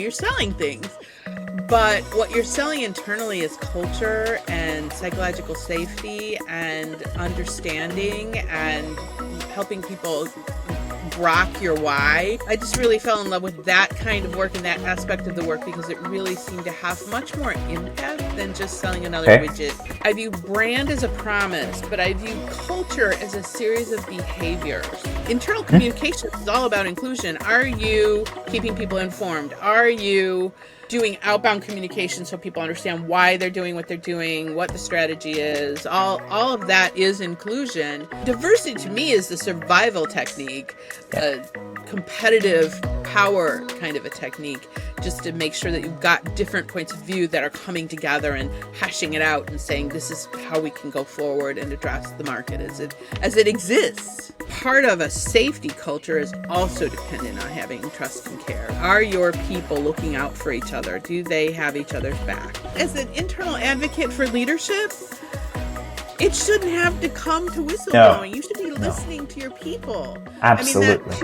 you're selling things. But what you're selling internally is culture and psychological safety and understanding and helping people grok your why. I just really fell in love with that kind of work and that aspect of the work because it really seemed to have much more impact than just selling another widget. I view brand as a promise, but I view culture as a series of behaviors. Internal communication is all about inclusion. Are you keeping people informed? Are you doing outbound communication so people understand why they're doing what they're doing, what the strategy is? All of that is inclusion. Diversity to me is the survival technique, a competitive power kind of a technique, just to make sure that you've got different points of view that are coming together and hashing it out and saying this is how we can go forward and address the market as it exists. Part of a safety culture is also dependent on having trust and care. Are your people looking out for each other? Do they have each other's back? As an internal advocate for leadership, it shouldn't have to come to whistleblowing. No, you should be listening to your people. Absolutely.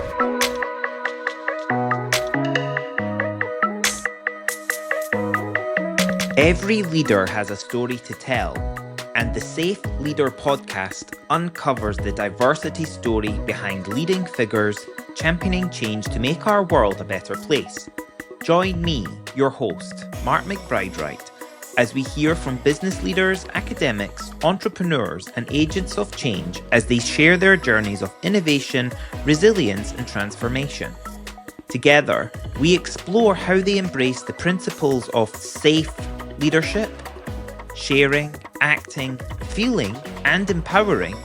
Every leader has a story to tell, and the Safe Leader podcast uncovers the diversity story behind leading figures championing change to make our world a better place. Join me, your host, Mark McBride-Wright, as we hear from business leaders, academics, entrepreneurs, and agents of change as they share their journeys of innovation, resilience, and transformation. Together, we explore how they embrace the principles of safe leadership, sharing, acting, feeling, and empowering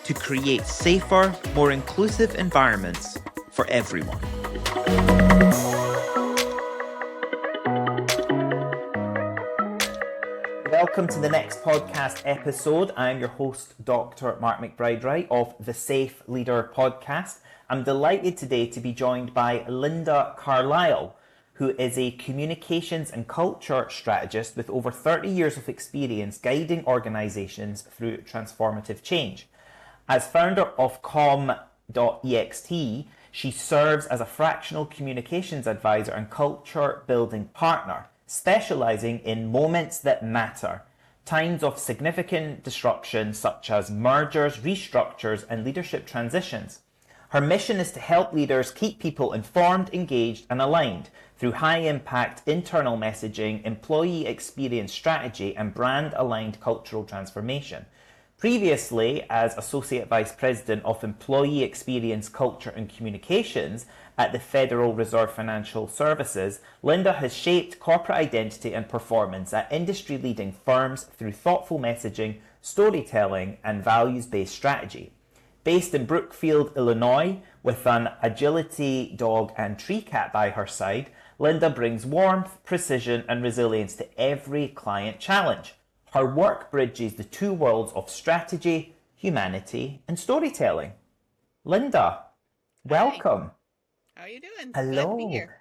to create safer, more inclusive environments for everyone. Welcome to the next podcast episode. I'm your host, Dr. Mark McBride-Wright of the Safe Leader podcast. I'm delighted today to be joined by Linda Carlisle, who is a communications and culture strategist with over 30 years of experience guiding organizations through transformative change. As founder of com.ext, she serves as a fractional communications advisor and culture building partner, specializing in moments that matter, times of significant disruption such as mergers, restructures, and leadership transitions. Her mission is to help leaders keep people informed, engaged, and aligned through high-impact internal messaging, employee experience strategy, and brand-aligned cultural transformation. Previously, as Associate Vice President of Employee Experience, Culture, and Communications at the Federal Reserve Financial Services, Linda has shaped corporate identity and performance at industry-leading firms through thoughtful messaging, storytelling, and values-based strategy. Based in Brookfield, Illinois, with an agility dog and tree cat by her side, Linda brings warmth, precision, and resilience to every client challenge. Her work bridges the two worlds of strategy, humanity, and storytelling. Linda, welcome. How are you doing? Hello. Glad to be here.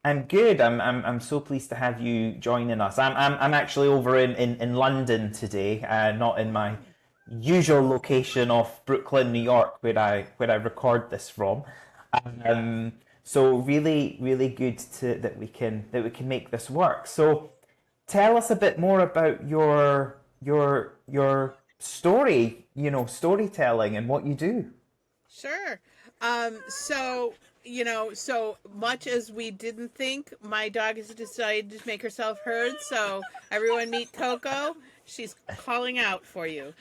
I'm good. I'm so pleased to have you joining us. I'm actually over in London today, not in my usual location of Brooklyn, New York, where I record this from. So really good that we can make this work. So tell us a bit more about your story, storytelling and what you do. Sure. So much as we didn't think, my dog has decided to make herself heard. So everyone meet Coco. She's calling out for you.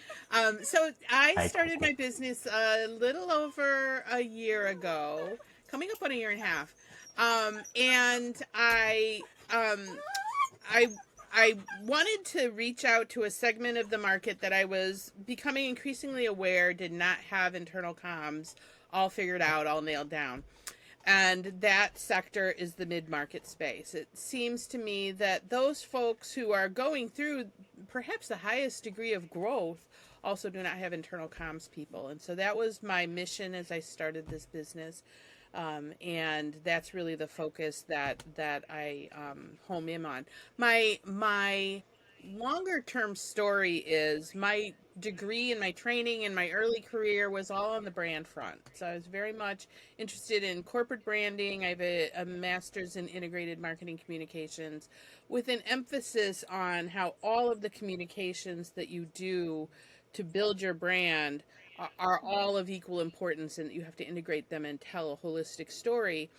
So I started my business a little over a year ago, coming up on a year and a half. And I wanted to reach out to a segment of the market that I was becoming increasingly aware did not have internal comms all figured out, all nailed down. And that sector is the mid-market space. It seems to me that those folks who are going through perhaps the highest degree of growth also do not have internal comms people. And so that was my mission as I started this business. And that's really the focus that I home in on. My longer term story is my degree and my training and my early career was all on the brand front. So I was very much interested in corporate branding. I have a master's in integrated marketing communications with an emphasis on how all of the communications that you do to build your brand are all of equal importance, and you have to integrate them and tell a holistic story.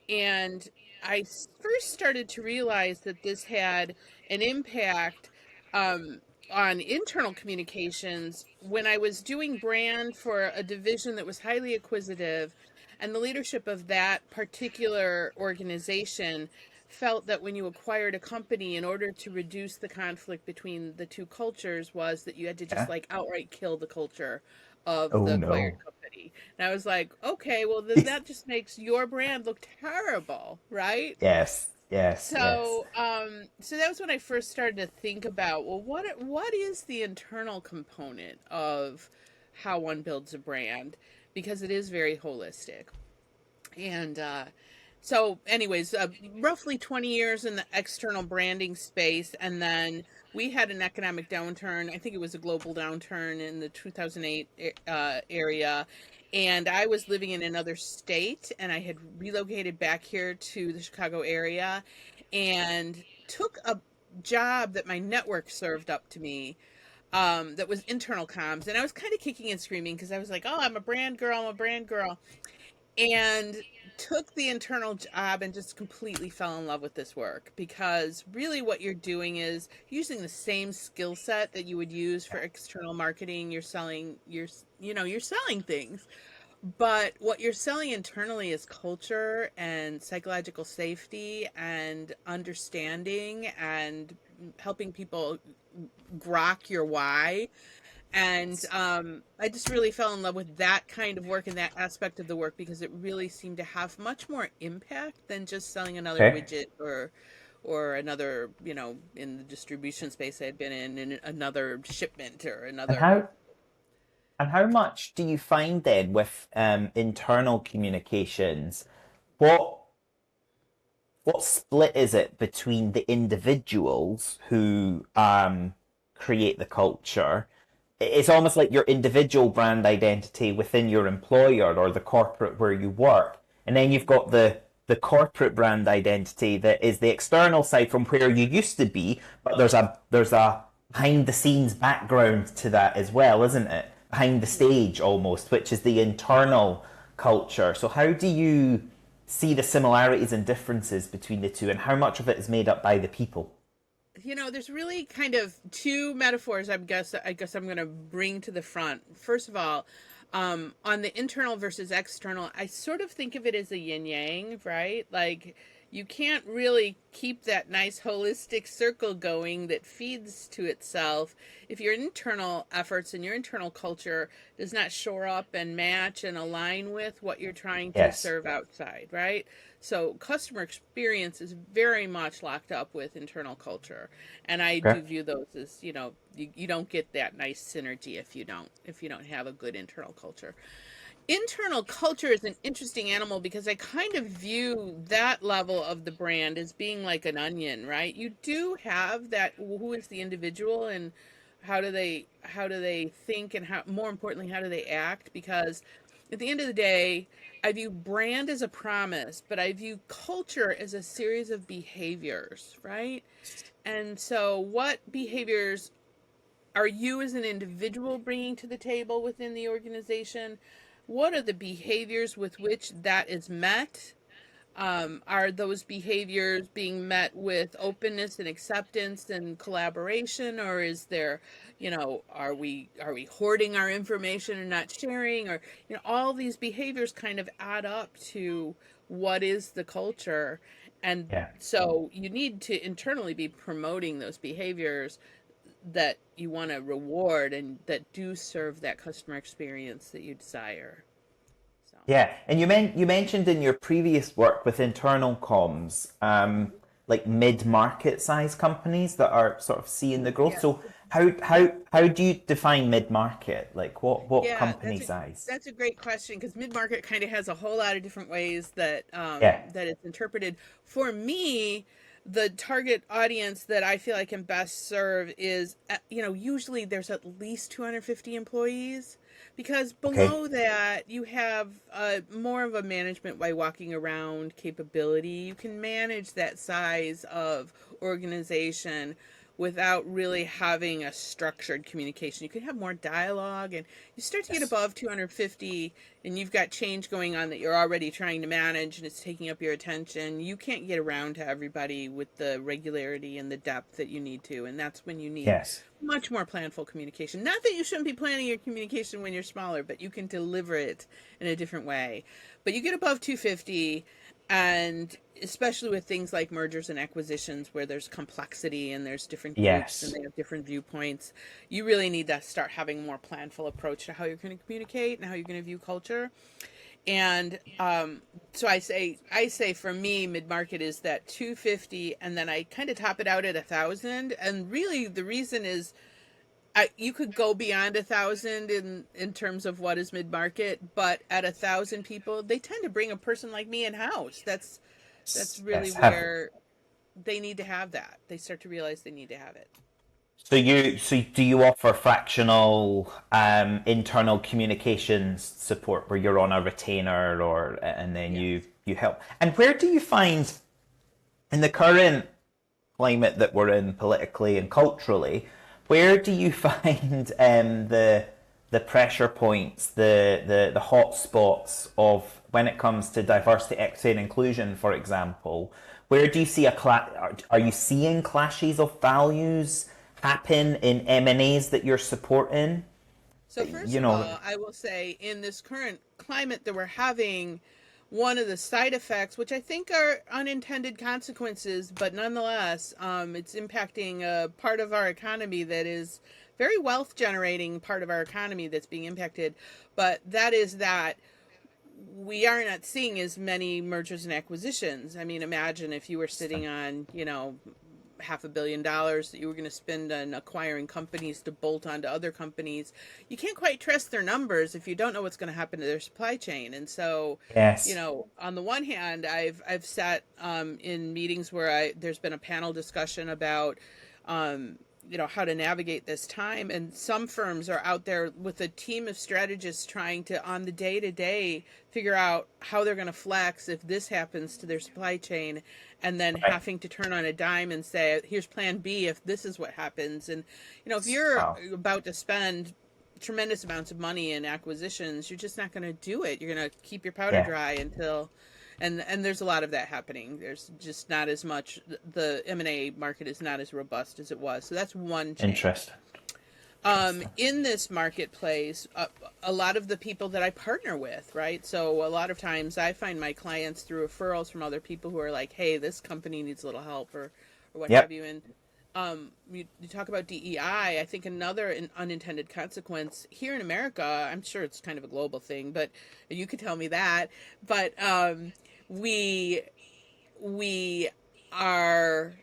And I first started to realize that this had an impact um, on internal communications when I was doing brand for a division that was highly acquisitive. And the leadership of that particular organization felt that when you acquired a company, in order to reduce the conflict between the two cultures, was that you had to just Yeah. like outright kill the culture of Oh the acquired no. company. And I was like, okay, well, then that just makes your brand look terrible, right? Yes, yes, yes. So that was when I first started to think about, well, what is the internal component of how one builds a brand? Because it is very holistic. And so, anyways, roughly 20 years in the external branding space. And then we had an economic downturn. I think it was a global downturn in the 2008 area. And I was living in another state, and I had relocated back here to the Chicago area and took a job that my network served up to me, that was internal comms. And I was kind of kicking and screaming because I was like, oh, I'm a brand girl, I'm a brand girl, and took the internal job and just completely fell in love with this work, because really what you're doing is using the same skill set that you would use for external marketing. You're selling, you're selling things, but what you're selling internally is culture and psychological safety and understanding and helping people grok your why. And I just really fell in love with that kind of work and that aspect of the work, because it really seemed to have much more impact than just selling another Okay. widget, or another, in the distribution space I had been in another shipment or And another. how much do you find then with internal communications? What what split is it between the individuals who create the culture? It's almost like your individual brand identity within your employer or the corporate where you work, and then you've got the corporate brand identity that is the external side from where you used to be, but there's a behind the scenes background to that as well, isn't it? Behind the stage almost, which is the internal culture. So how do you see the similarities and differences between the two, and how much of it is made up by the people? There's really kind of two metaphors, I guess I'm going to bring to the front. First of all, on the internal versus external, I sort of think of it as a yin yang, right? Like, you can't really keep that nice holistic circle going that feeds to itself if your internal efforts and your internal culture does not shore up and match and align with what you're trying to Yes. serve outside, right? So customer experience is very much locked up with internal culture. And I Okay. do view those as, you don't get that nice synergy if you don't have a good internal culture. Internal culture is an interesting animal, because I kind of view that level of the brand as being like an onion, right? You do have that, who is the individual, and how do they think, and how, more importantly, how do they act? Because at the end of the day, I view brand as a promise, but I view culture as a series of behaviors, right? And so what behaviors are you as an individual bringing to the table within the organization? What are the behaviors with which that is met? Are those behaviors being met with openness and acceptance and collaboration, or is there, are we hoarding our information and not sharing, or all these behaviors kind of add up to what is the culture, and Yeah. so you need to internally be promoting those behaviors that you want to reward and that do serve that customer experience that you desire. So. Yeah, and you mentioned in your previous work with internal comms, like mid-market size companies that are sort of seeing the growth. Yeah. So how do you define mid-market? Like what Yeah, company size? that's a great question, because mid market kind of has a whole lot of different ways that Yeah. that it's interpreted. For me, the target audience that I feel I can best serve is, usually there's at least 250 employees, because Okay. below that you have more of a management by walking around capability. You can manage that size of organization without really having a structured communication. You can have more dialogue, and you start to get Yes. above 250 and you've got change going on that you're already trying to manage and it's taking up your attention. You can't get around to everybody with the regularity and the depth that you need to, and that's when you need Yes. much more planful communication. Not that you shouldn't be planning your communication when you're smaller, but you can deliver it in a different way. But you get above 250, and especially with things like mergers and acquisitions where there's complexity and there's different groups and Yes. they have different viewpoints, you really need to start having a more planful approach to how you're going to communicate and how you're going to view culture. And so I say for me, mid market is that 250, and then I kind of top it out at 1,000. And really, the reason is, you could go beyond 1,000 in terms of what is mid market, but at 1,000 people, they tend to bring a person like me in house. That's really Yes. Have where they need to have that. They start to realize they need to have it. so do you offer fractional internal communications support where you're on a retainer or and then you Yes. you help? And where do you find in the current climate that we're in politically and culturally, where do you find the pressure points, the hot spots of when it comes to diversity, equity, and inclusion, for example? Where do you see are you seeing clashes of values happen in M&As that you're supporting? So first You of know, all, I will say in this current climate that we're having, one of the side effects, which I think are unintended consequences, but nonetheless, it's impacting a part of our economy that is very wealth generating part of our economy that's being impacted. But that is that we are not seeing as many mergers and acquisitions. I mean, imagine if you were sitting on, $500 million that you were going to spend on acquiring companies to bolt onto other companies. You can't quite trust their numbers if you don't know what's going to happen to their supply chain. And so, yes, on the one hand, I've sat in meetings where there's been a panel discussion about how to navigate this time, and some firms are out there with a team of strategists trying to, on the day to day, figure out how they're going to flex if this happens to their supply chain, and then right. having to turn on a dime and say, here's plan B if this is what happens. And if you're Wow. about to spend tremendous amounts of money in acquisitions, you're just not going to do it. You're going to keep your powder Yeah, dry until, and there's a lot of that happening. There's just not as much. The M&A market is not as robust as it was. So that's one change. interesting. Interesting. In this marketplace, a lot of the people that I partner with, right? So a lot of times I find my clients through referrals from other people who are like, hey, this company needs a little help, or what have Yep. you. And you talk about DEI. I think another unintended consequence here in America, I'm sure it's kind of a global thing, but you could tell me that. But we we are,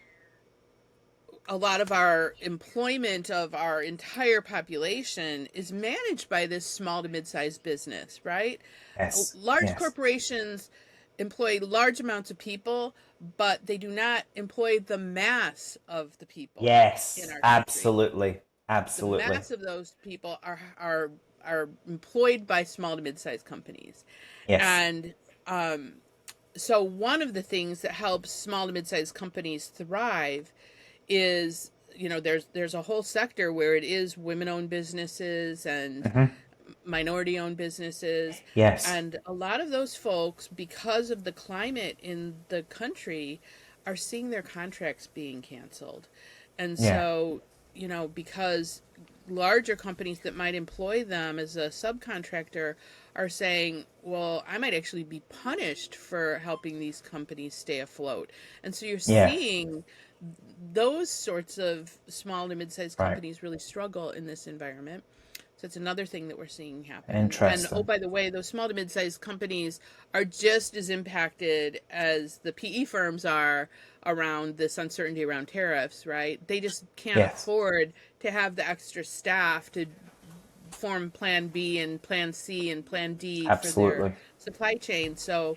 a lot of our employment of our entire population is managed by this small to mid-sized business, right? Yes. Large Yes. corporations employ large amounts of people, but they do not employ the mass of the people in Yes. our country. Absolutely. The Absolutely. mass of those people are employed by small to mid-sized companies. Yes. And so one of the things that helps small to mid-sized companies thrive is, there's a whole sector where it is women-owned businesses and Hmm. minority-owned businesses, Yes. and a lot of those folks, because of the climate in the country, are seeing their contracts being canceled. And Yeah. so, because larger companies that might employ them as a subcontractor are saying, well, I might actually be punished for helping these companies stay afloat. And so you're Yeah. seeing those sorts of small to mid-sized Right. companies really struggle in this environment. So it's another thing that we're seeing happen. And oh, Interesting. by the way, those small to mid-sized companies are just as impacted as the PE firms are around this uncertainty around tariffs, right? They just can't Yes. afford to have the extra staff to form plan B and plan C and plan D for their Absolutely. supply chain. So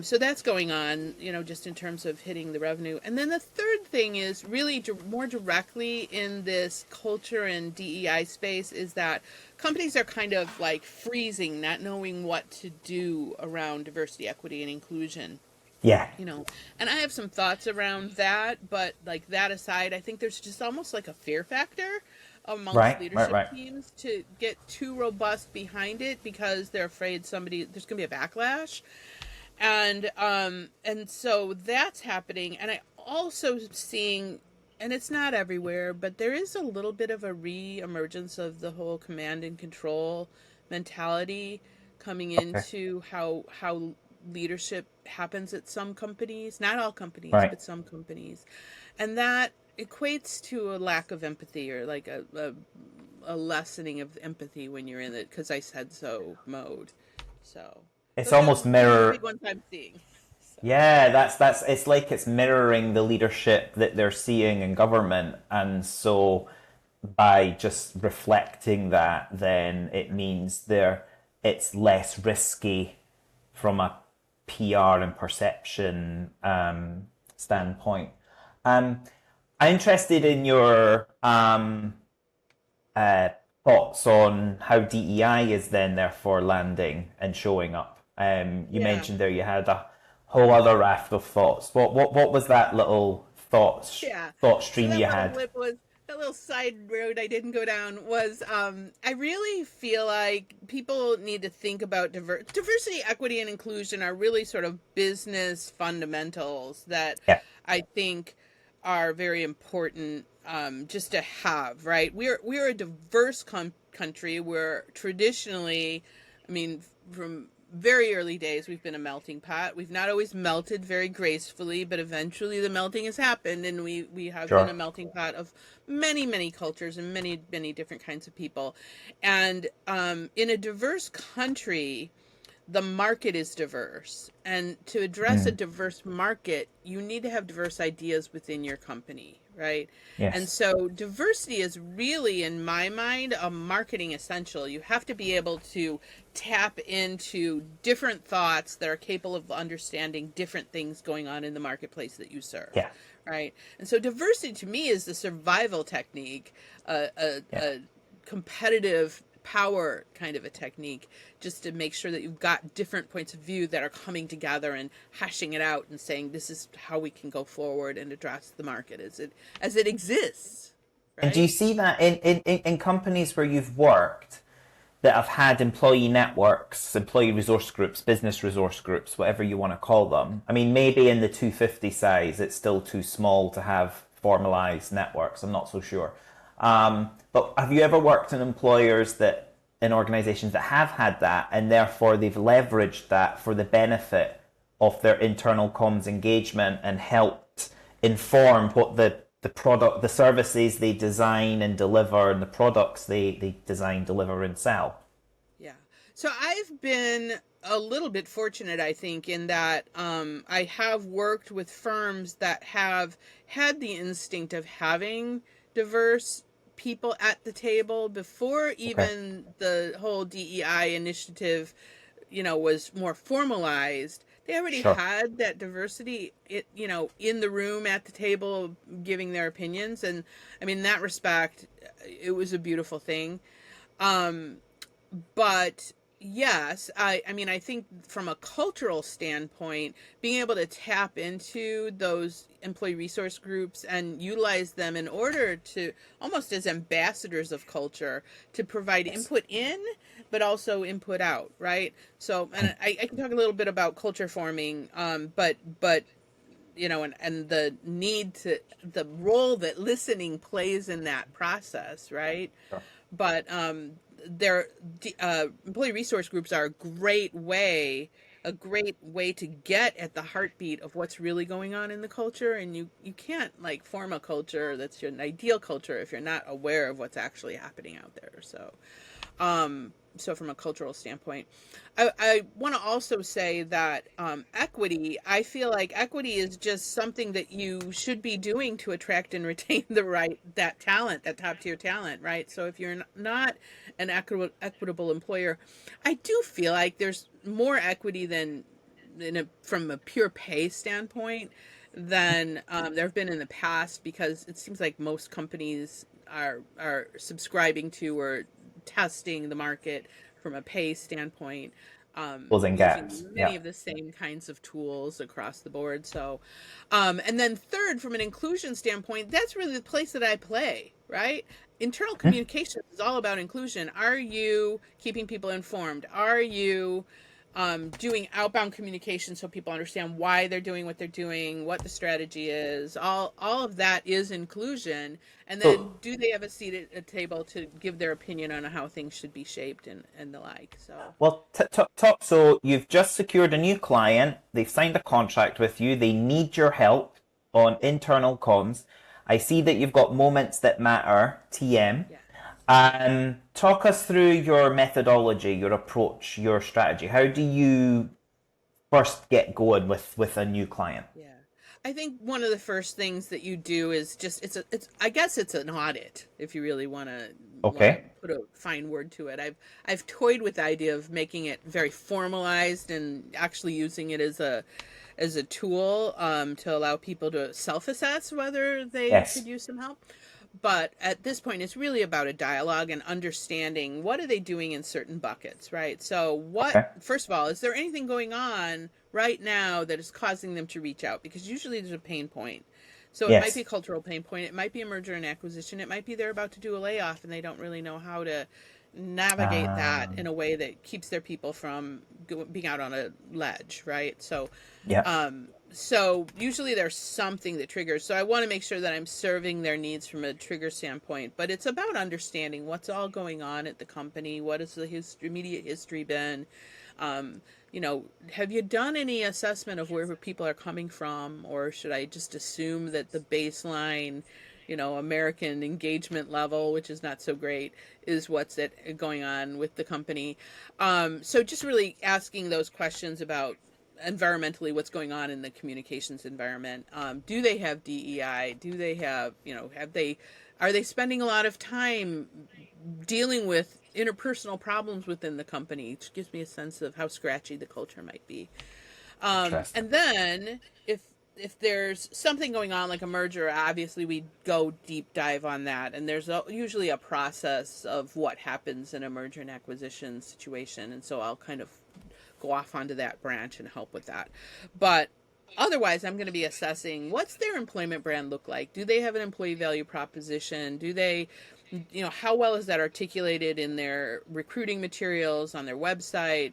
So that's going on, just in terms of hitting the revenue. And then the third thing is really more directly in this culture and DEI space is that companies are kind of like freezing, not knowing what to do around diversity, equity, and inclusion. Yeah. you know and I have some thoughts around that, but like that aside, I think there's just almost like a fear factor amongst Right. Right. leadership Right. teams to get too robust behind it because they're afraid there's going to be a backlash. And so that's happening. And I also seeing, and it's not everywhere, but there is a little bit of a re-emergence of the whole command and control mentality coming Okay. into how leadership happens at some companies, not all companies, Right. but some companies. And that equates to a lack of empathy, or like a lessening of empathy when you're in the because I said so mode. So It's almost those are the mirror. big ones I'm seeing. So Yeah, that's it's like it's mirroring the leadership that they're seeing in government, and so by just reflecting that, then it means it's less risky from a PR and perception standpoint. Um, I'm interested in your uh, thoughts on how DEI is then therefore landing and showing up. You yeah, mentioned there you had a whole other raft of thoughts. What was that little yeah. thought So stream you had? that little side road I didn't go down was I really feel like people need to think about diversity, equity, and inclusion are really sort of business fundamentals that Yeah, I think are very important, just to have, right? We're a diverse country. We're traditionally, I mean, from very early days, we've been a melting pot. We've not always melted very gracefully, but eventually the melting has happened, and we have been a sure. melting pot of many cultures and many different kinds of people. And in a diverse country, the market is diverse. And to address a Mm, diverse market, you need to have diverse ideas within your company, right? And yes. so diversity is really, in my mind, a marketing essential. You have to be able to tap into different thoughts that are capable of understanding different things going on in the marketplace that you serve, Yeah, right? And so diversity to me is the survival technique, yeah. a competitive power kind of a technique, just to make sure that you've got different points of view that are coming together and hashing it out and saying this is how we can go forward and address the market as it exists, And do you right? see that in companies where you've worked that have had employee networks, employee resource groups, business resource groups, whatever you want to call them? I mean, maybe in the 250 size, it's still too small to have formalized networks. I'm not so sure. But have you ever worked in in organizations that have had that, and therefore they've leveraged that for the benefit of their internal comms engagement and helped inform what the product, the services they design and deliver, and the products they design, deliver, and sell? Yeah. So I've been a little bit fortunate, I think, in that I have worked with firms that have had the instinct of having diverse people at the table before Okay, even the whole DEI initiative, was more formalized. They already sure. had that diversity, in the room at the table, giving their opinions, and I mean, in that respect, it was a beautiful thing. Um, but yes, I mean, I think from a cultural standpoint, being able to tap into those employee resource groups and utilize them in order to almost as ambassadors of culture to provide Yes. input in, but also input out, right? So, and I can talk a little bit about culture forming, but and the role that listening plays in that process, right? Sure. But their employee resource groups are a great way to get at the heartbeat of what's really going on in the culture. And you can't like form a culture that's an ideal culture if you're not aware of what's actually happening out there. So from a cultural standpoint, I want to also say that equity, I feel like equity is just something that you should be doing to attract and retain that talent, that top tier talent, right? So if you're not an equitable employer, I do feel like there's more equity than from a pure pay standpoint than there have been in the past, because it seems like most companies are subscribing to or testing the market from a pay standpoint, Closing gaps. using many Yeah. of the same kinds of tools across the board. So, and then third, from an inclusion standpoint, that's really the place that I play, right? Internal communication is all about inclusion. Are you keeping people informed? Are you doing outbound communication so people understand why they're doing what they're doing, what the strategy is? All of that is inclusion. And then So, do they have a seat at a table to give their opinion on how things should be shaped and the like? So well, so you've just secured a new client. They've signed a contract with you. They need your help on internal comms. I see that you've got moments that matter, TM. yeah. Talk us through your methodology, your approach, your strategy. How do you first get going with a new client? Yeah. I think one of the first things that you do is just it's I guess it's an audit, if you really want to Okay. put a fine word to it. I've toyed with the idea of making it very formalized and actually using it as a tool to allow people to self-assess whether they Yes. could use some help. But at this point, it's really about a dialogue and understanding what are they doing in certain buckets, right? So Okay. first of all, is there anything going on right now that is causing them to reach out? Because usually there's a pain point. So it might be Yes. a cultural pain point. It might be a merger and acquisition. It might be they're about to do a layoff and they don't really know how to navigate that in a way that keeps their people from being out on a ledge, right? Yeah. So usually there's something that triggers. So I want to make sure that I'm serving their needs from a trigger standpoint. But it's about understanding what's all going on at the company. What has the immediate history been? Have you done any assessment of where people are coming from, or should I just assume that the baseline, American engagement level, which is not so great, is what's going on with the company? So just really asking those questions about environmentally what's going on in the communications environment. Do they have DEI? Do they have, are they spending a lot of time dealing with interpersonal problems within the company, which gives me a sense of how scratchy the culture might be. Interesting. And then if there's something going on like a merger, obviously we go deep dive on that. And there's usually a process of what happens in a merger and acquisition situation. And so I'll kind of go off onto that branch and help with that. But otherwise, I'm going to be assessing what's their employment brand look like. Do they have an employee value proposition? Do they, how well is that articulated in their recruiting materials, on their website,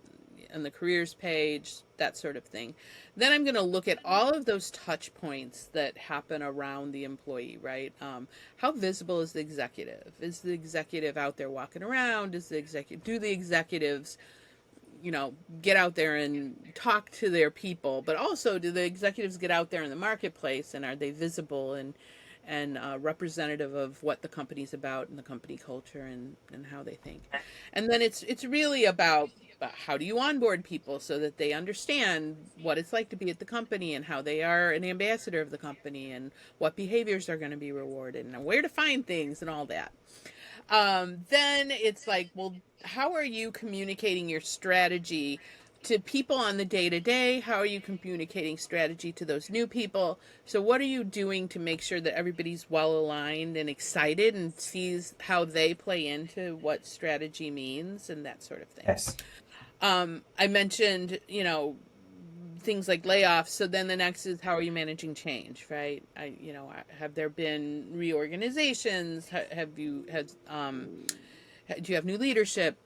on the careers page, that sort of thing. Then I'm going to look at all of those touch points that happen around the employee, right? How visible is the executive? Is the executive out there walking around? Do the executives get out there and talk to their people, but also do the executives get out there in the marketplace, and are they visible and representative of what the company's about and the company culture and how they think? And then it's really about how do you onboard people so that they understand what it's like to be at the company and how they are an ambassador of the company and what behaviors are going to be rewarded and where to find things and all that. Then it's like, well, how are you communicating your strategy to people on the day to day? How are you communicating strategy to those new people? So what are you doing to make sure that everybody's well aligned and excited and sees how they play into what strategy means and that sort of thing? Yes. I mentioned, things like layoffs. So then the next is, how are you managing change, right? Have there been reorganizations? Do you have new leadership?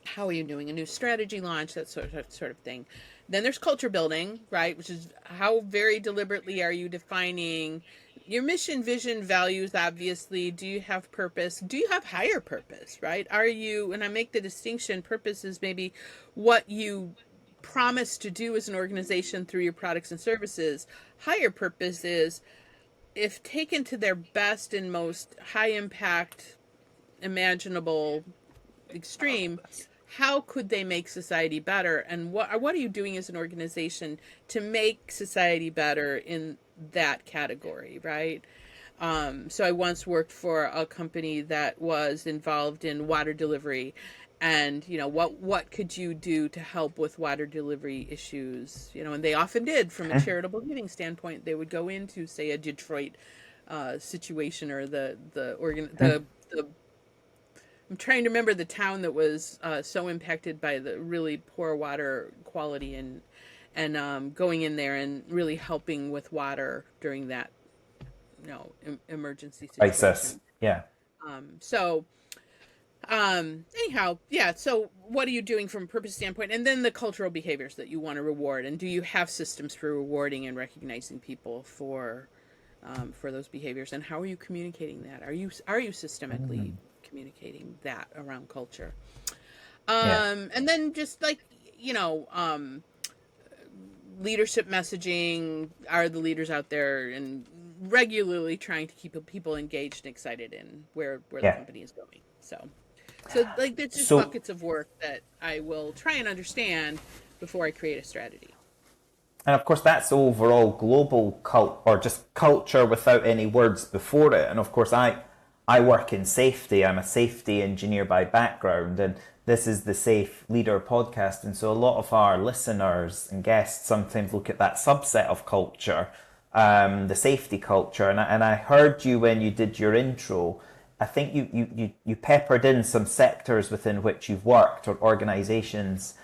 How are you doing a new strategy launch? That sort of thing. Then there's culture building, right? Which is how very deliberately are you defining your mission, vision, values, obviously. Do you have purpose? Do you have higher purpose, right? And I make the distinction, purpose is maybe what you promise to do as an organization through your products and services. Higher purpose is, if taken to their best and most high impact imaginable extreme, how could they make society better? And what are you doing as an organization to make society better in that category, right? So I once worked for a company that was involved in water delivery, and what could you do to help with water delivery issues, and they often did from a charitable giving standpoint. They would go into, say, a Detroit situation, or the I'm trying to remember the town that was so impacted by the really poor water quality, and going in there and really helping with water during that emergency Crisis. situation. Yeah. So anyhow, yeah. So what are you doing from a purpose standpoint? And then the cultural behaviors that you want to reward. And do you have systems for rewarding and recognizing people for those behaviors? And how are you communicating that? Are you systemically communicating that around culture? And then just like, leadership messaging. Are the leaders out there and regularly trying to keep people engaged and excited in where the company is going? So like, there's just buckets of work that I will try and understand before I create a strategy. And of course, that's overall global or just culture without any words before it. And of course, I work in safety. I'm a safety engineer by background, and this is the Safe Leader podcast. And so a lot of our listeners and guests sometimes look at that subset of culture, the safety culture. And I heard you when you did your intro. I think you peppered in some sectors within which you've worked, or organizations,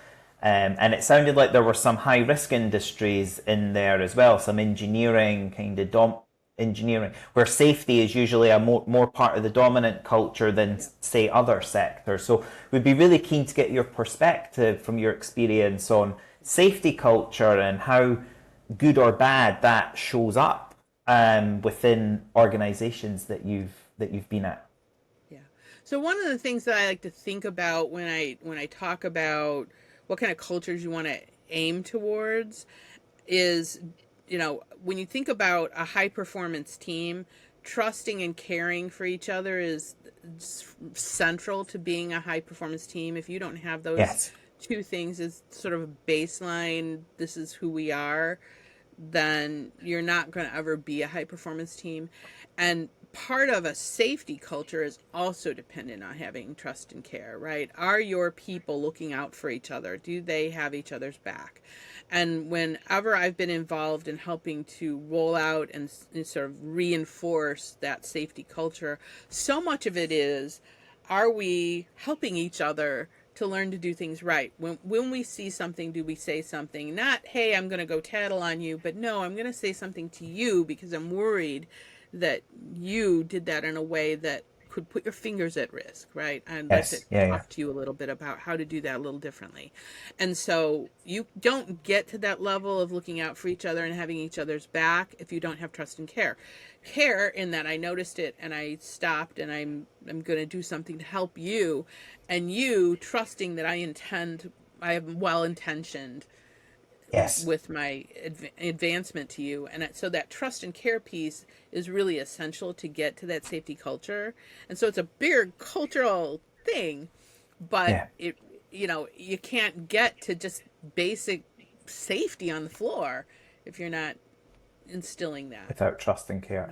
and it sounded like there were some high risk industries in there as well, some engineering, kind of engineering, where safety is usually a more part of the dominant culture than, say, other sectors. So we'd be really keen to get your perspective from your experience on safety culture and how good or bad that shows up within organizations that you've been at. Yeah. So one of the things that I like to think about when I talk about what kind of cultures you want to aim towards is, when you think about a high performance team, trusting and caring for each other is central to being a high performance team. If you don't have those two things as sort of a baseline, this is who we are, then you're not going to ever be a high performance team. And part of a safety culture is also dependent on having trust and care, right? Are your people looking out for each other? Do they have each other's back? And whenever I've been involved in helping to roll out and sort of reinforce that safety culture, so much of it is, are we helping each other to learn to do things right? When we see something, do we say something? Not, hey, I'm going to go tattle on you, but no, I'm going to say something to you because I'm worried that you did that in a way that could put your fingers at risk, right? I'd like to talk to you a little bit about how to do that a little differently. And so you don't get to that level of looking out for each other and having each other's back if you don't have trust and care. Care in that I noticed it and I stopped and I'm going to do something to help you, and you trusting that I am well-intentioned with my advancement to you. And so that trust and care piece is really essential to get to that safety culture. And so it's a bigger cultural thing, but you can't get to just basic safety on the floor if you're not instilling that without trust and care.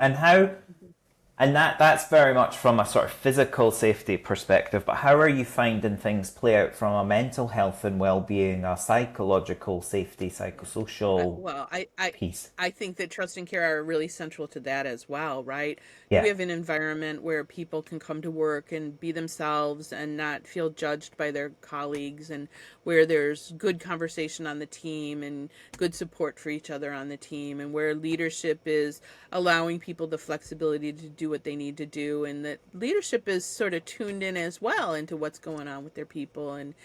And that's very much from a sort of physical safety perspective, but how are you finding things play out from a mental health and well-being, a psychological safety, psychosocial piece? I think that trust and care are really central to that as well, right? We have an environment where people can come to work and be themselves and not feel judged by their colleagues, and where there's good conversation on the team and good support for each other on the team, and where leadership is allowing people the flexibility to do what they need to do, and that leadership is sort of tuned in as well into what's going on with their people, and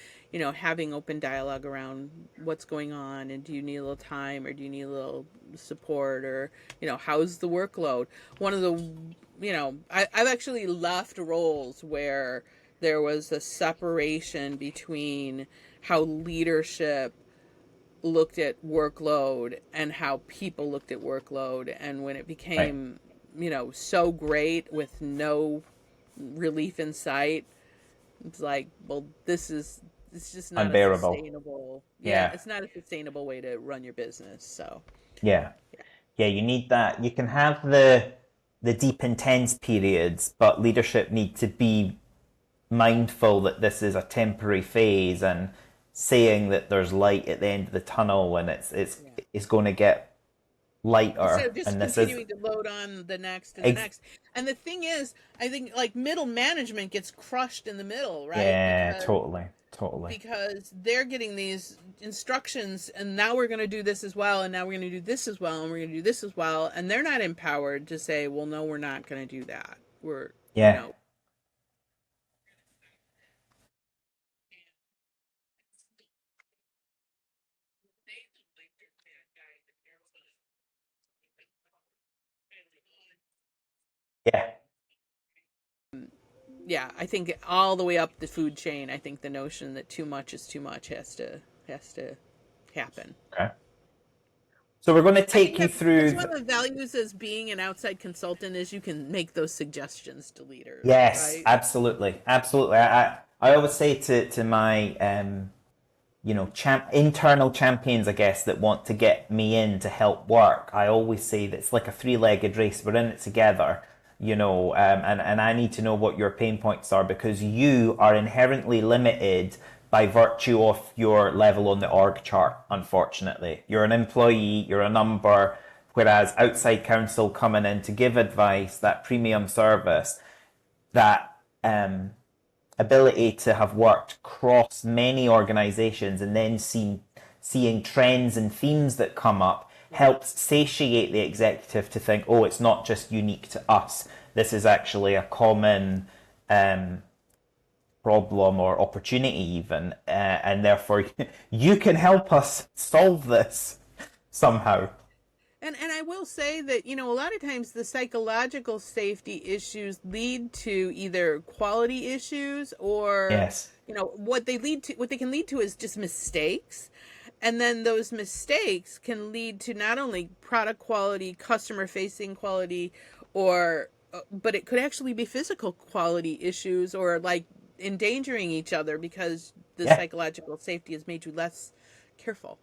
having open dialogue around what's going on, and do you need a little time, or do you need a little support, or how's the workload. One of the I've actually left roles where there was a separation between how leadership looked at workload and how people looked at workload, and when it became so great with no relief in sight, it's like, well, it's just not unbearable. A sustainable it's not a sustainable way to run your business. So you need that. You can have the deep intense periods, but leadership need to be mindful that this is a temporary phase and saying that there's light at the end of the tunnel and it's going to get Instead lighter of just and this is continuing to load on the next and the next. And the thing is, I think like middle management gets crushed in the middle, right? yeah, totally. Because they're getting these instructions, and now we're going to do this as well, and now we're going to do this as well, and we're going to do this as well, and they're not empowered to say, well, no, we're not going to do that. We're, you Yeah, know, yeah. yeah, I think all the way up the food chain, I think the notion that too much is too much has to happen. Okay. So we're going to I think take you that's through. one of the values as being an outside consultant is you can make those suggestions to leaders, Yes, right? absolutely, absolutely. I always say to my internal champions, I guess, that want to get me in to help work. I always say that it's like a three-legged race. We're in it together, and I need to know what your pain points are because you are inherently limited by virtue of your level on the org chart, unfortunately. You're an employee, you're a number, whereas outside counsel coming in to give advice, that premium service, that ability to have worked across many organizations and then seeing trends and themes that come up helps satiate the executive to think, oh, it's not just unique to us. This is actually a common problem or opportunity even, and therefore you can help us solve this somehow. And I will say that, a lot of times the psychological safety issues lead to either quality issues or, Yes. what they can lead to is just mistakes. And then those mistakes can lead to not only product quality, customer facing quality, or, but it could actually be physical quality issues or like endangering each other because the Yeah. psychological safety has made you less careful.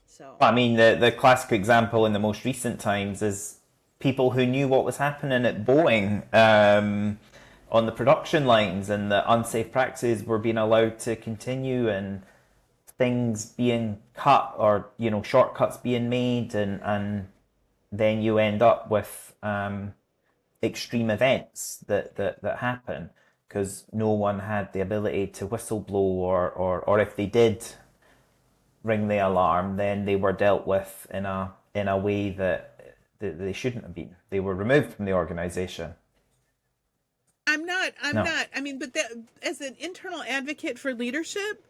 So. I mean, the classic example in the most recent times is people who knew what was happening at Boeing on the production lines and the unsafe practices were being allowed to continue and things being cut or, shortcuts being made and then you end up with extreme events that happen because no one had the ability to whistleblow or if they did ring the alarm, then they were dealt with in a way that they shouldn't have been. They were removed from the organization. I'm No. not. I mean, but that as an internal advocate for leadership,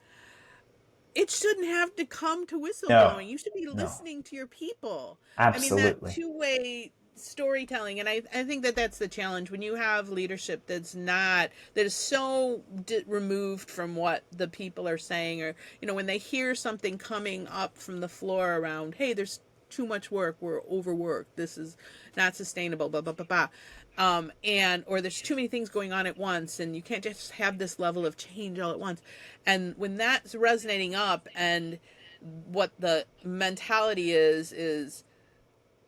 it shouldn't have to come to No. whistleblowing. You should be No. listening to your people. I mean, that Absolutely. two-way storytelling, and I think that that's the challenge when you have leadership that is so removed from what the people are saying, or when they hear something coming up from the floor around, hey, there's too much work, we're overworked, this is not sustainable, blah blah blah blah, and or there's too many things going on at once, and you can't just have this level of change all at once, and when that's resonating up, and what the mentality is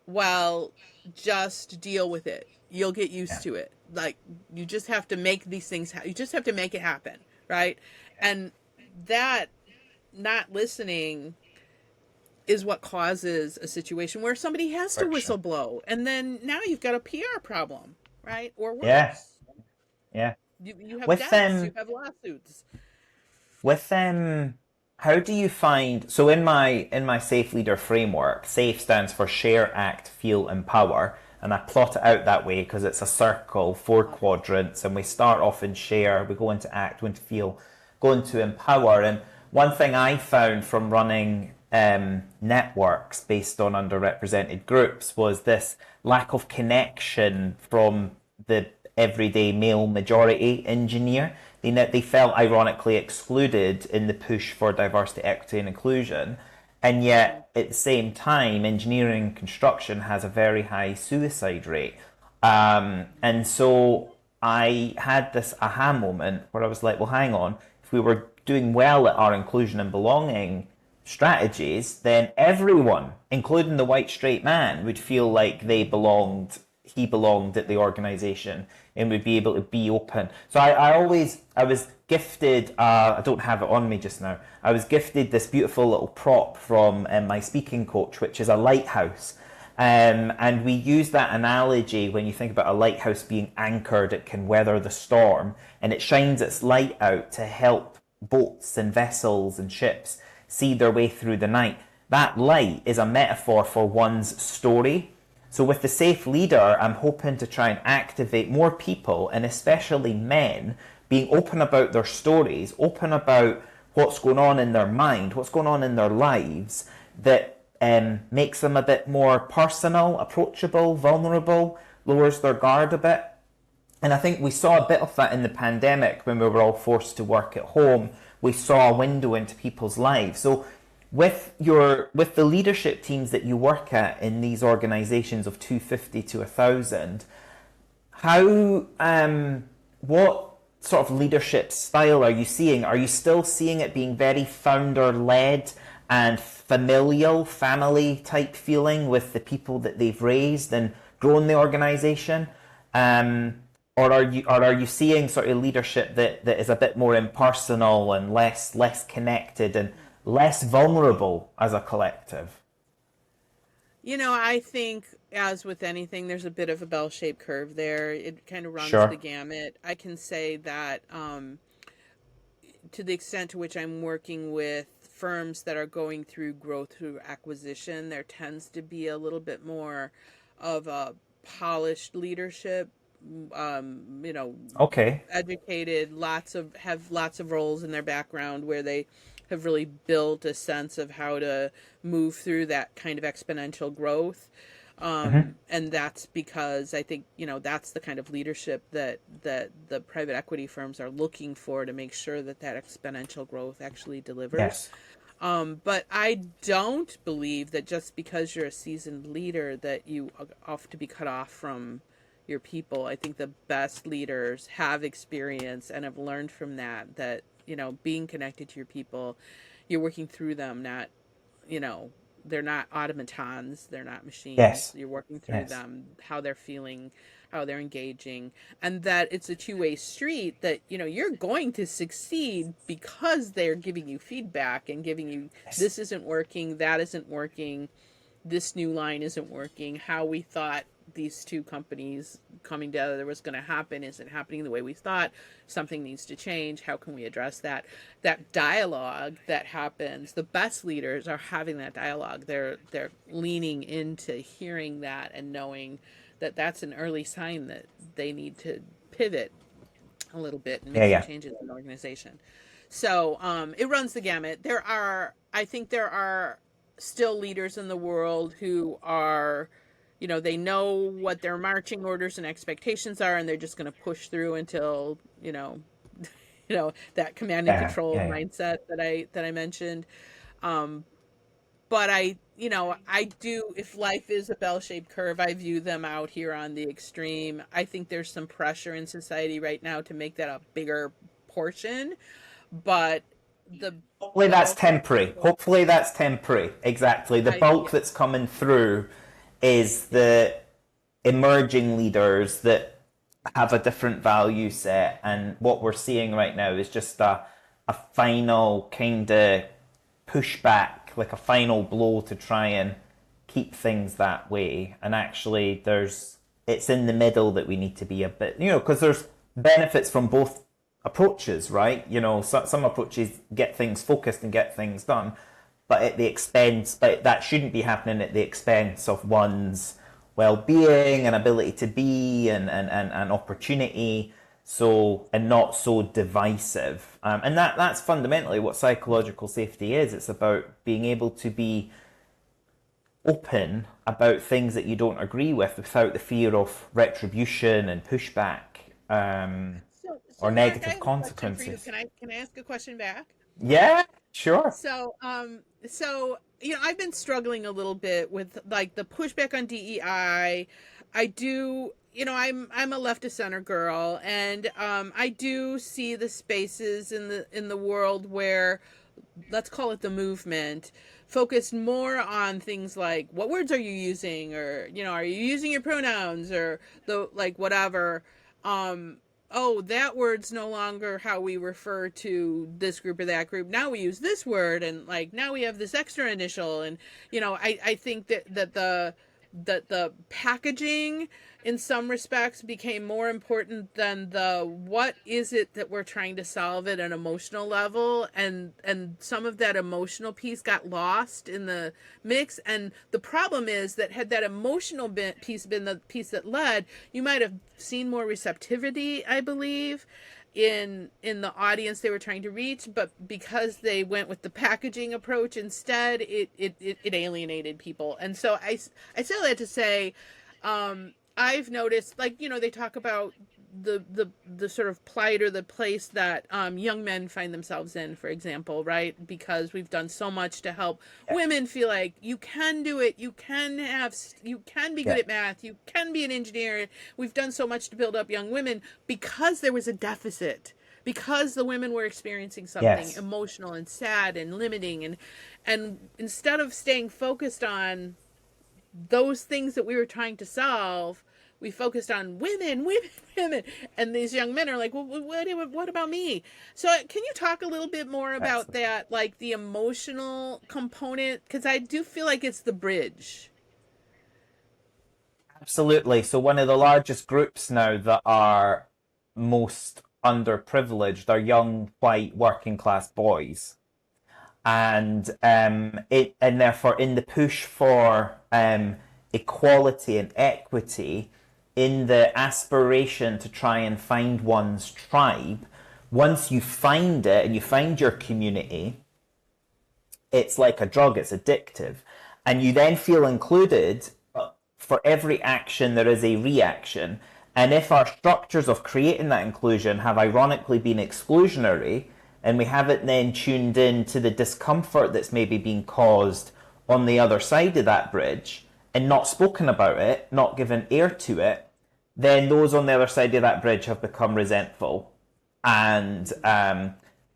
well, just deal with it. You'll get used Yeah. to it. Like you just have to make these things. You just have to make it happen, right? And that not listening is what causes a situation where somebody has to Friction. whistle blow, and then now you've got a PR problem, right? Or Yeah. worse, Yeah. you have With debts, you have lawsuits. with how do you find so in my safe leader framework, safe stands for share, act, feel, empower, and I plot it out that way because it's a circle, four quadrants, and we start off in share, we go into act, go into feel, go into empower. And one thing I found from running networks based on underrepresented groups was this lack of connection from the everyday male majority engineer. They felt ironically excluded in the push for diversity, equity, and inclusion. And yet, at the same time, engineering and construction has a very high suicide rate. And so I had this aha moment where I was like, well, hang on, if we were doing well at our inclusion and belonging strategies, then everyone, including the white straight man, would feel like they belonged he belonged at the organization and would be able to be open. So I was gifted, I don't have it on me just now, I was gifted this beautiful little prop from my speaking coach, which is a lighthouse. And we use that analogy when you think about a lighthouse being anchored, it can weather the storm, and it shines its light out to help boats and vessels and ships see their way through the night. That light is a metaphor for one's story. So with the Safe Leader, I'm hoping to try and activate more people, and especially men, being open about their stories, open about what's going on in their mind, what's going on in their lives, that makes them a bit more personal, approachable, vulnerable, lowers their guard a bit. And I think we saw a bit of that in the pandemic when we were all forced to work at home. We saw a window into people's lives. So with the leadership teams that you work at in these organizations of 250 to 1,000, how what sort of leadership style are you seeing? Are you still seeing it being very founder led and familial, family type feeling with the people that they've raised and grown the organization? Or are you seeing sort of leadership that is a bit more impersonal and less connected and less vulnerable as a collective? I think, as with anything, there's a bit of a bell-shaped curve there. It kind of runs Sure. the gamut. I can say that to the extent to which I'm working with firms that are going through growth through acquisition, there tends to be a little bit more of a polished leadership. Okay. Educated, have lots of roles in their background where they have really built a sense of how to move through that kind of exponential growth. And that's because I think, that's the kind of leadership that the private equity firms are looking for to make sure that exponential growth actually delivers. Yes. But I don't believe that just because you're a seasoned leader that you have to be cut off from your people. I think the best leaders have experience and have learned from that, being connected to your people, you're working through them, not, they're not automatons, they're not machines. Yes. You're working through Yes. them, how they're feeling, how they're engaging, and that it's a two-way street, that, you're going to succeed because they're giving you feedback and giving you, Yes. this isn't working, that isn't working, this new line isn't working, how we thought these two companies coming together was going to happen isn't happening the way we thought, something needs to change, how can we address that dialogue that happens. The best leaders are having that dialogue. They're leaning into hearing that and knowing that that's an early sign that they need to pivot a little bit and make some changes in the organization. So it runs the gamut. I think there are still leaders in the world who are, they know what their marching orders and expectations are, and they're just going to push through until, that command and control mindset that I mentioned. But I do, if life is a bell-shaped curve, I view them out here on the extreme. I think there's some pressure in society right now to make that a bigger portion, but hopefully that's temporary. Hopefully that's temporary. Exactly. The bulk that's coming through is the emerging leaders that have a different value set, and what we're seeing right now is just a final kind of pushback, like a final blow to try and keep things that way. And actually it's in the middle that we need to be a bit, because there's benefits from both approaches, right? Some approaches get things focused and get things done, but that shouldn't be happening at the expense of one's well-being and ability to be and opportunity, and not so divisive. And that's fundamentally what psychological safety is. It's about being able to be open about things that you don't agree with without the fear of retribution and pushback, or Mark, negative consequences. Can I ask a question back? Yeah, sure. So I've been struggling a little bit with like the pushback on DEI. I do, I'm a left of center girl, and I do see the spaces in the world where, let's call it the movement, focused more on things like what words are you using, or are you using your pronouns, or the like whatever. Oh, that word's no longer how we refer to this group or that group. Now we use this word, and like now we have this extra initial. And I think that the packaging in some respects became more important than the what is it that we're trying to solve at an emotional level, and some of that emotional piece got lost in the mix. And the problem is that had that emotional piece been the piece that led, you might have seen more receptivity, I believe, in the audience they were trying to reach. But because they went with the packaging approach instead, it alienated people. And so I say that to say, I've noticed, like, they talk about the sort of plight or the place that young men find themselves in, for example, right? Because we've done so much to help women feel like you can do it, you can be good at math, you can be an engineer. We've done so much to build up young women because there was a deficit, because the women were experiencing something emotional and sad and limiting, and instead of staying focused on those things that we were trying to solve, we focused on women, and these young men are like, well, what about me? So can you talk a little bit more about that, like the emotional component? Because I do feel like it's the bridge. Absolutely. So one of the largest groups now that are most underprivileged are young white working class boys. And therefore in the push for equality and equity, in the aspiration to try and find one's tribe, once you find it and you find your community, it's like a drug, it's addictive. And you then feel included. For every action, there is a reaction. And if our structures of creating that inclusion have ironically been exclusionary, and we haven't then tuned in to the discomfort that's maybe being caused on the other side of that bridge, and not spoken about it, not given ear to it, then those on the other side of that bridge have become resentful and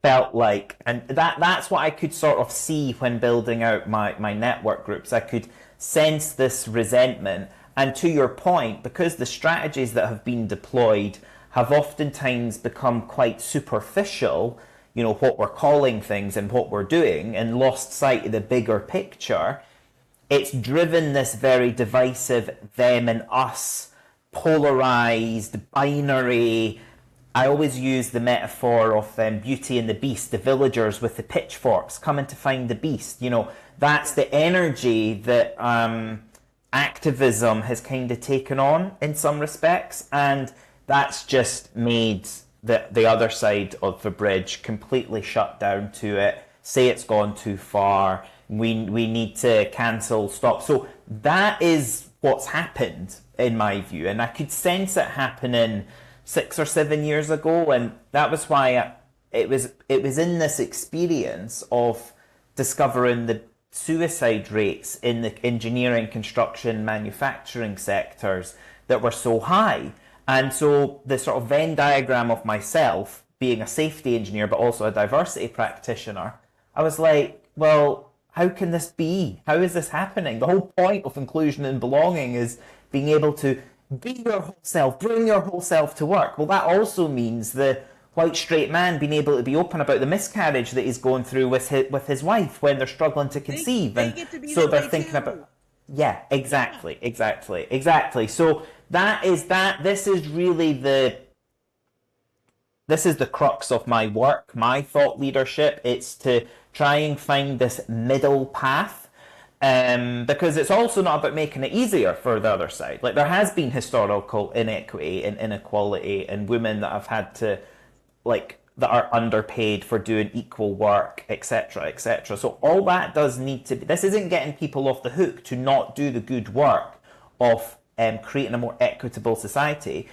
felt like, and that's what I could sort of see when building out my network groups. I could sense this resentment. And to your point, because the strategies that have been deployed have oftentimes become quite superficial, what we're calling things and what we're doing, and lost sight of the bigger picture, it's driven this very divisive them and us, polarized, binary. I always use the metaphor of Beauty and the Beast, the villagers with the pitchforks coming to find the beast. That's the energy that activism has kind of taken on in some respects, and that's just made the other side of the bridge completely shut down to it, say it's gone too far, we need to cancel, stop. So that is what's happened in my view, and I could sense it happening 6 or 7 years ago, and that was why it was in this experience of discovering the suicide rates in the engineering, construction, manufacturing sectors that were so high. And so the sort of Venn diagram of myself being a safety engineer but also a diversity practitioner, I was like, well, how can this be? How is this happening? The whole point of inclusion and belonging is being able to be your whole self, bring your whole self to work. Well, that also means the white straight man being able to be open about the miscarriage that he's going through with his wife when they're struggling to conceive. They get to be so that they're way thinking too. about, yeah, exactly. So this is really this is the crux of my work, my thought leadership. It's to try and find this middle path, because it's also not about making it easier for the other side. Like, there has been historical inequity and inequality, and women that have had to, like, that are underpaid for doing equal work, etc., etc. So all that does need to be, this isn't getting people off the hook to not do the good work of creating a more equitable society.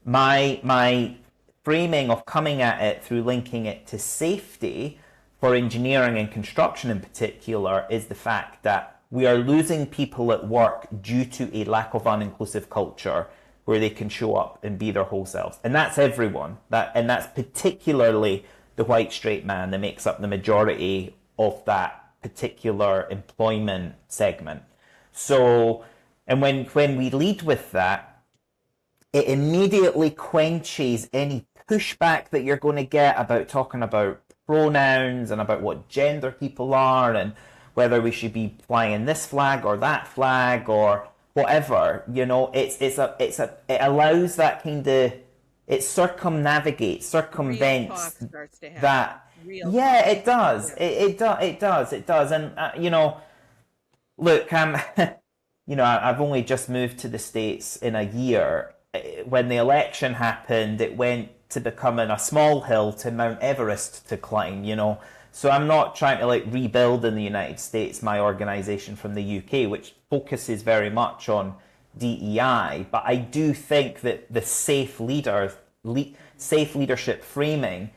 My framing of coming at it through linking it to safety for engineering and construction in particular is the fact that we are losing people at work due to a lack of uninclusive culture where they can show up and be their whole selves. And that's everyone. And that's particularly the white straight man that makes up the majority of that particular employment segment. So, and when we lead with that, it immediately quenches any pushback that you're going to get about talking about pronouns and about what gender people are and whether we should be flying this flag or that flag or whatever. You know, it allows that kind of, it Real talk circumvents starts to happen. that. Real Yeah, talk. it does. Yeah. It does. And you know, look, you know, I've only just moved to the States in a year. When the election happened, it went to becoming a small hill to Mount Everest to climb, you know. So I'm not trying to like rebuild in the United States my organization from the UK, which focuses very much on DEI. But I do think that the safe leadership framing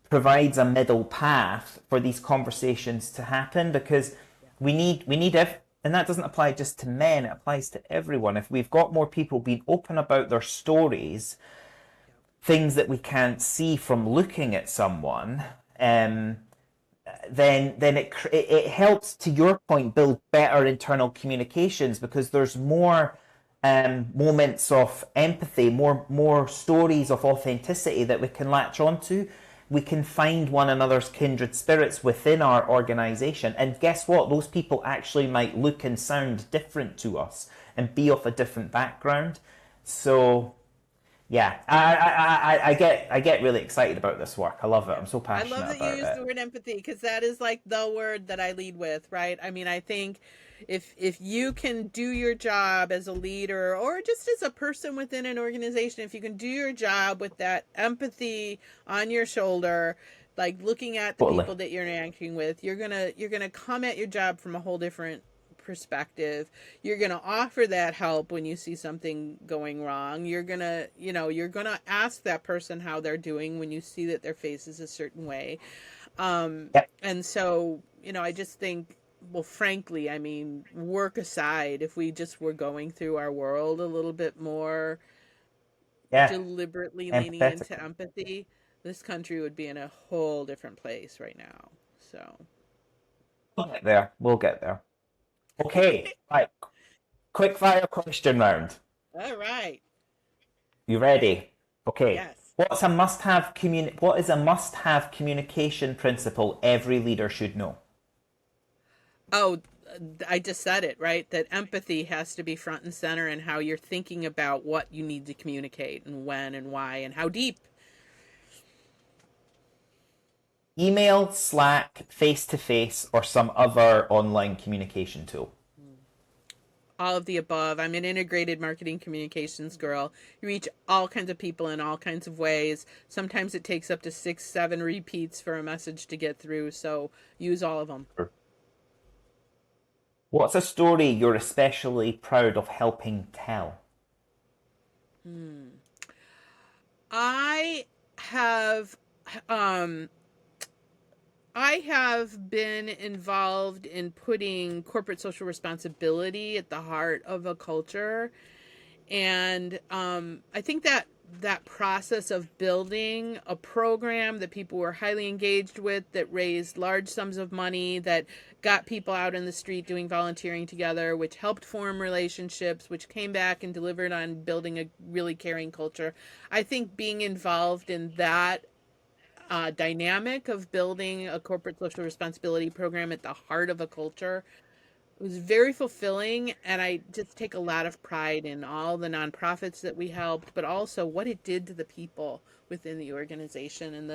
provides a middle path for these conversations to happen because and that doesn't apply just to men, it applies to everyone. If we've got more people being open about their stories, things that we can't see from looking at someone, then it helps, to your point, build better internal communications because there's more moments of empathy, more stories of authenticity that we can latch onto. We can find one another's kindred spirits within our organization. And guess what? Those people actually might look and sound different to us and be of a different background. So yeah, I get really excited about this work. I love it. I'm so I love passionate that you about use it. the word empathy because that is like the word that I lead with, right? I mean, I think if you can do your job as a leader or just as a person within an organization, if you can do your job with that empathy on your shoulder, like looking at the Totally. people that you're interacting with, you're gonna come at your job from a whole different perspective. You're going to offer that help when you see something going wrong. You're going to ask that person how they're doing when you see that their face is a certain way. Yep. And so, I just think, well, frankly, I mean, work aside, if we just were going through our world a little bit more Yeah. deliberately leaning into Empathetically. empathy, this country would be in a whole different place right now. So, We'll get there. We'll get there. Okay. Right. Quick fire question round. all right. You ready? Okay. Yes. What is a must-have communication principle every leader should know? Oh, I just said it, right? That empathy has to be front and center in how you're thinking about what you need to communicate and when and why and how deep. Email, Slack, face-to-face, or some other online communication tool? All of the above. I'm an integrated marketing communications girl. You reach all kinds of people in all kinds of ways. Sometimes it takes up to 6, 7 repeats for a message to get through. So use all of them. Sure. What's a story you're especially proud of helping tell? I have um I have been involved in putting corporate social responsibility at the heart of a culture. And I think that process of building a program that people were highly engaged with, that raised large sums of money, that got people out in the street doing volunteering together, which helped form relationships, which came back and delivered on building a really caring culture. I think being involved in that dynamic of building a corporate social responsibility program at the heart of a culture, it was very fulfilling, and I just take a lot of pride in all the nonprofits that we helped, but also what it did to the people within the organization and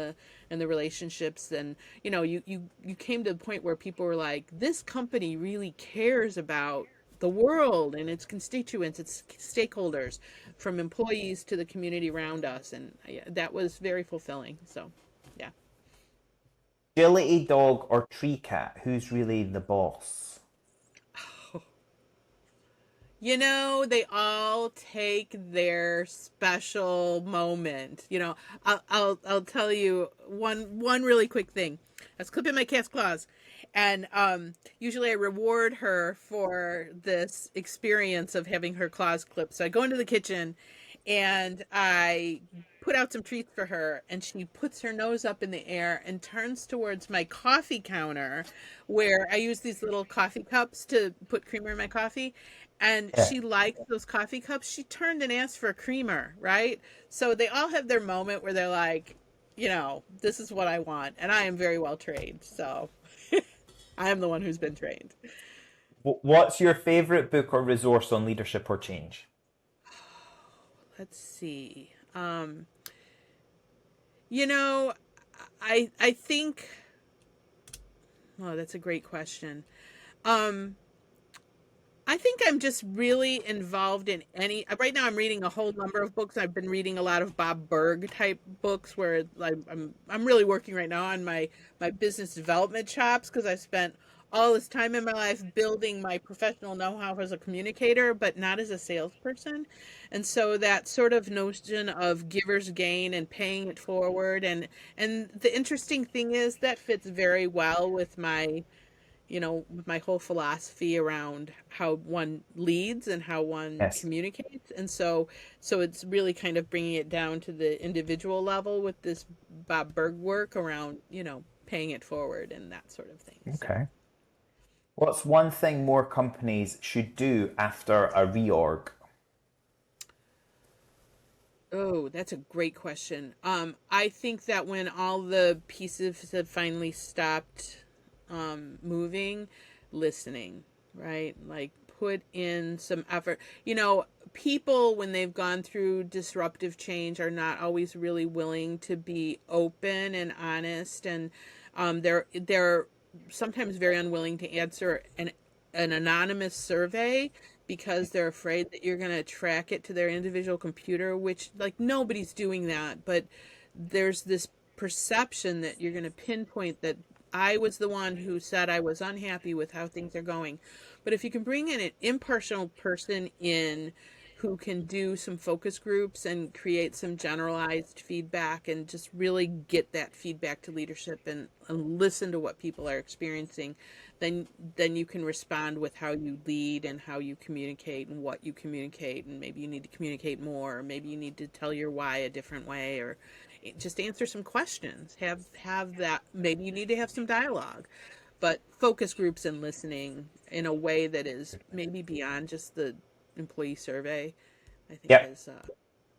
the relationships. And you came to the point where people were like, this company really cares about the world and its constituents, its stakeholders, from employees to the community around us, and that was very fulfilling. So, yeah. Agility dog or tree cat? Who's really the boss? They all take their special moment. I'll tell you one really quick thing. I was clipping my cat's claws, and usually I reward her for this experience of having her claws clipped. So I go into the kitchen, And I put out some treats for her, and she puts her nose up in the air and turns towards my coffee counter where I use these little coffee cups to put creamer in my coffee. And Yeah. she likes those coffee cups. She turned and asked for a creamer, right? So they all have their moment where they're like, this is what I want. And I am very well trained. So I am the one who's been trained. What's your favorite book or resource on leadership or change? Let's see. I think, oh, that's a great question. I think I'm just really involved in right now I'm reading a whole number of books. I've been reading a lot of Bob Berg type books where I'm really working right now on my business development chops, because I've spent all this time in my life building my professional know-how as a communicator, but not as a salesperson. And so that sort of notion of giver's gain and paying it forward. And the interesting thing is that fits very well with my whole philosophy around how one leads and how one Yes. communicates. And so it's really kind of bringing it down to the individual level with this Bob Berg work around, paying it forward and that sort of thing. Okay. What's one thing more companies should do after a reorg? Oh, that's a great question. I think that when all the pieces have finally stopped moving, listening, right? Like put in some effort. People, when they've gone through disruptive change, are not always really willing to be open and honest, and they're sometimes very unwilling to answer an anonymous survey because they're afraid that you're going to track it to their individual computer, which, like, nobody's doing that, but there's this perception that you're going to pinpoint that I was the one who said I was unhappy with how things are going. But if you can bring in an impartial person in who can do some focus groups and create some generalized feedback and just really get that feedback to leadership and listen to what people are experiencing, then you can respond with how you lead and how you communicate and what you communicate, and maybe you need to communicate more, or maybe you need to tell your why a different way, or just answer some questions. Have that. Maybe you need to have some dialogue, but focus groups and listening in a way that is maybe beyond just the employee survey, I think is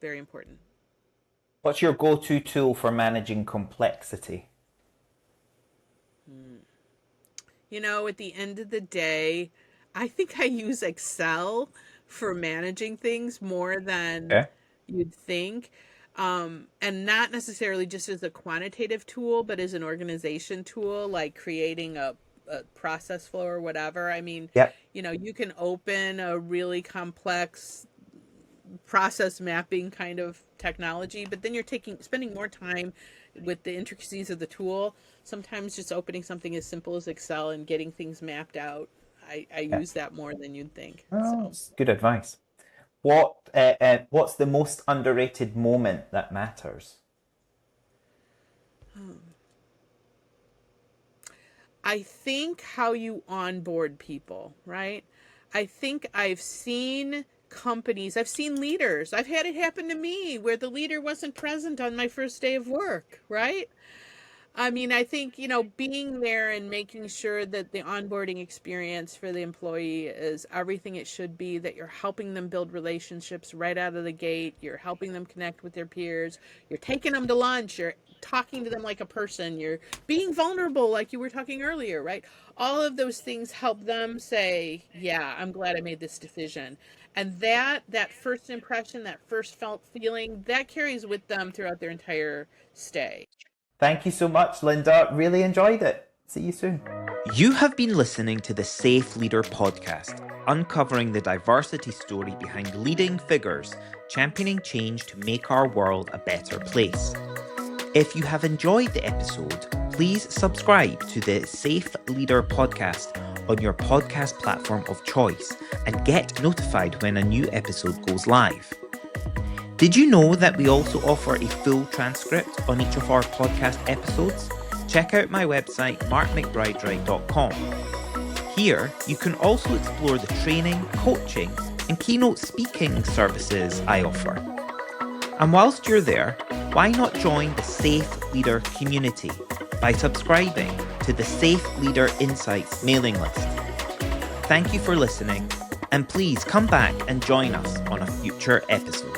very important. What's your go-to tool for managing complexity? At the end of the day, I think I use Excel for managing things more than you'd think. And not necessarily just as a quantitative tool, but as an organization tool, like creating a process flow or whatever. I mean, you can open a really complex process mapping kind of technology, but then you're spending more time with the intricacies of the tool. Sometimes just opening something as simple as Excel and getting things mapped out, I use that more than you'd think. That's good advice. What's the most underrated moment that matters? I think how you onboard people, right? I think I've seen companies, I've seen leaders, I've had it happen to me where the leader wasn't present on my first day of work, right? I mean, I think, being there and making sure that the onboarding experience for the employee is everything it should be, that you're helping them build relationships right out of the gate, you're helping them connect with their peers, you're taking them to lunch, you're talking to them like a person, you're being vulnerable like you were talking earlier, right? All of those things help them say, yeah, I'm glad I made this decision. And that first impression, that first felt feeling, that carries with them throughout their entire stay. Thank you so much, Linda. Really enjoyed it. See you soon. You have been listening to the Safe Leader podcast, uncovering the diversity story behind leading figures championing change to make our world a better place. If you have enjoyed the episode, please subscribe to the Safe Leader podcast on your podcast platform of choice and get notified when a new episode goes live. Did you know that we also offer a full transcript on each of our podcast episodes? Check out my website, McBride-Wright.com. Here, you can also explore the training, coaching, and keynote speaking services I offer. And whilst you're there, why not join the Safe Leader community by subscribing to the Safe Leader Insights mailing list? Thank you for listening, and please come back and join us on a future episode.